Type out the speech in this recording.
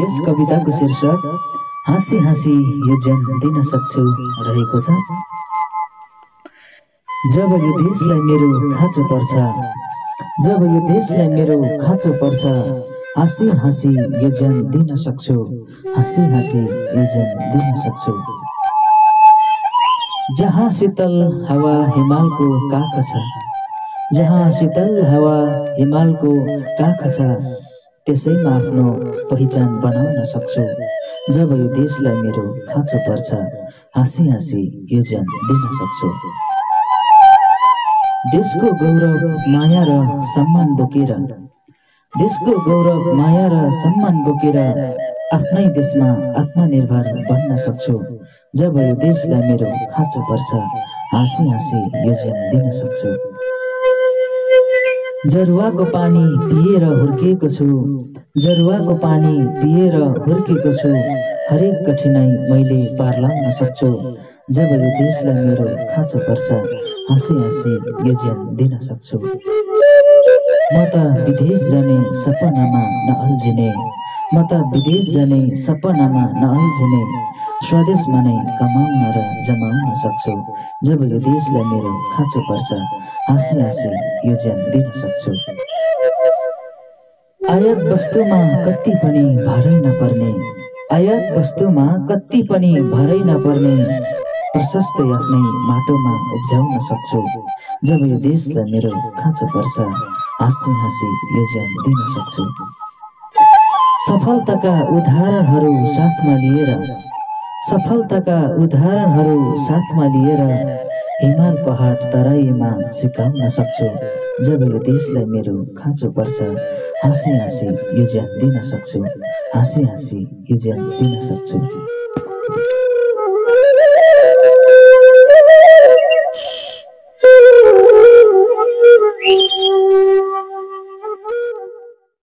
यस कविताको शीर्षक हाँसी हाँसी यो ज्यान दिन सक्छु रहेको छ। जब यो देशलाई मेरो खाँचो पर्छ, जब यो देशलाई मेरो खाँचो पर्छ, हाँसी हाँसी यो ज्यान दिन सक्छु, हाँसी हाँसी यो ज्यान दिन सक्छु। जहाँ शीतल हावा हिमालको काख छ, जहाँ शीतल हावा हिमालको काख छ, त्यसैमा आफ्नो पहिचान बनाउन सक्छु। जब यो देशलाई मेरो खाँचो पर्छ, हाँसी हाँसी यो ज्यान दिन सक्छु। देशको गौरव माया र सम्मान बोकेर, देशको गौरव माया र सम्मान बोकेर आफ्नै देशमा आत्मनिर्भर बन्न सक्छु। जब यो देशलाई मेरो खाँचो पर्छ, हाँसी हाँसी यो ज्यान दिन सक्छु। जरुवाको पानी पिएर हुर्किएको छु, जरुवाको पानी पिएर हुर्किएको छु, हरेक कठिनाई मैले पार लाउन सक्छु। जब यो देशलाई मेरो खाँचो पर्छ, हाँसी हाँसी यो ज्यान दिन सक्छु। म त विदेश जाने सपनामा नअल्झिने, म त विदेश जाने सपनामा नअल्झिने, स्वदेशमा नै कमाउन र जमाउन सक्छु। जब यो देशलाई मेरो खाँचो पर्छ, हाँसी हाँसी यो ज्यान दिन सक्छु। आयात वस्तुमा कति पनि भरै नपर्ने, आयात वस्तुमा कति पनि भरै नपर्ने, प्रशस्त आफ्नै माटोमा उब्जाउन सक्छु। जब यो देशलाई मेरो खाँचो पर्छ, हाँसी हाँसी यो ज्यान दिन सक्छु। सफलताका उदाहरणहरू साथमा लिएर, सफलताका उदाहरणहरू साथमा लिएर हिमाल पहाड तराईमा सिकाउन सक्छु। जब यो देशलाई मेरो खाँचो पर्छ, हाँसी हाँसी यो ज्यान दिन सक्छु, हाँसी हाँसी यो ज्यान दिन सक्छु।